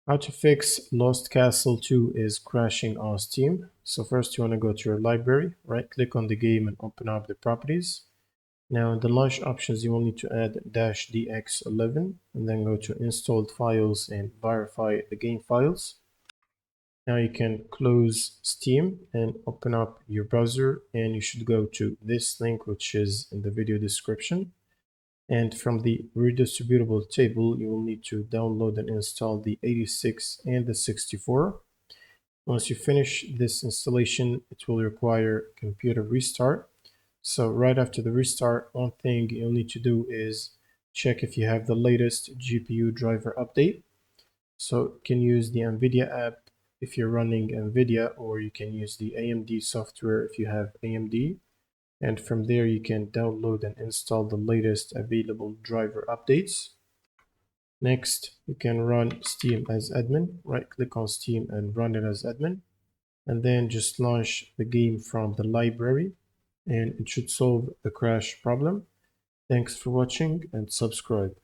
How to fix Lost Castle 2 is crashing on Steam. So first you want to go to your library, right click on the game and open up the properties. Now in the launch options you will need to add -dx11 and then go to installed files and verify the game files. Now you can close Steam and open up your browser and you should go to this link which is in the video description. And from the redistributable table, you will need to download and install the 86 and the 64. Once you finish this installation, it will require computer restart. So right after the restart, one thing you'll need to do is check if you have the latest GPU driver update. So you can use the NVIDIA app if you're running NVIDIA, or you can use the AMD software if you have AMD. And from there you can download and install the latest available driver updates. Next, you can run Steam as admin. Right click on Steam and run it as admin. And then just launch the game from the library and it should solve the crash problem. Thanks for watching and subscribe.